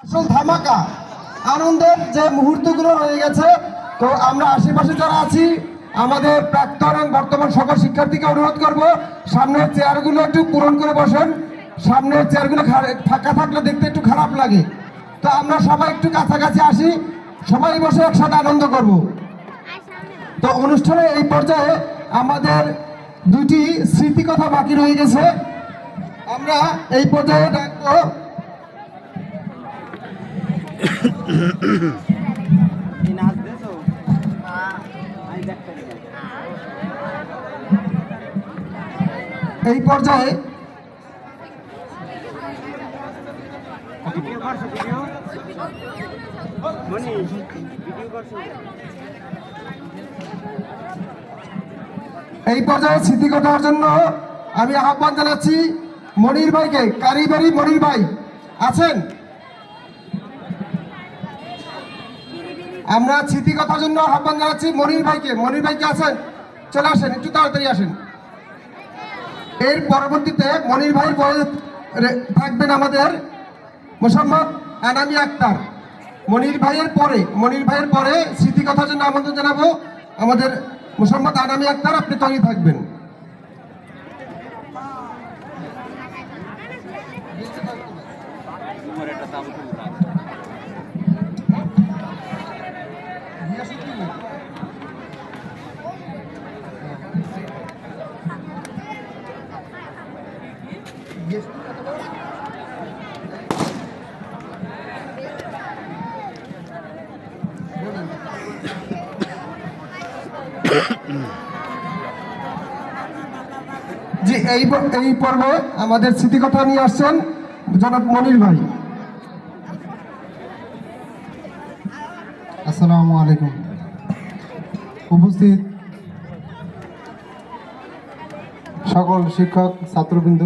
আসল ধামাকা আনন্দের যে মুহূর্তগুলো রয়ে গেছে, তো আমরা আশেপাশে যারা আছি আমাদের প্রাক্তন এবং বর্তমান সকল শিক্ষার্থীকে অনুরোধ করব সামনের চেয়ারগুলো একটু পূরণ করে বসেন। সামনের চেয়ারগুলো ফাঁকা থাকলে দেখতে একটু খারাপ লাগে, তো আমরা সবাই একটু কাছাকাছি আসি, সবাই বসে একসাথে আনন্দ করব। তো অনুষ্ঠানে এই পর্যায়ে আমাদের দুটি স্মৃতিকথা বাকি রয়ে গেছে, আমরা এই পর্যায়ে ডাকবো এই পর্যায়ে স্মৃতিকথার জন্য আমি আহ্বান জানাচ্ছি মনির ভাইকে। কারিবারি মনির ভাই আছেন? আমরা স্মৃতিকথার জন্য আহ্বান জানাচ্ছি মনির ভাইকে। মনির ভাইকে আছেন? চলে আসেন, একটু তাড়াতাড়ি আসেন। এর পরবর্তীতে মনির ভাইয়ের পরে থাকবেন আমাদের মোসাম্মদ আনামি আক্তার। মনির ভাইয়ের পরে স্মৃতিকথার জন্য আমন্ত্রণ জানাবো আমাদের মোসাম্মদ আনামি আক্তার, আপনি তৈরি থাকবেন। জি, এই পর্বে আমাদের স্মৃতিকথা নিয়ে আসছেন জনাব মনির ভাই। আসসালামু আলাইকুম। উপস্থিত সকল শিক্ষক ছাত্রবৃন্দ,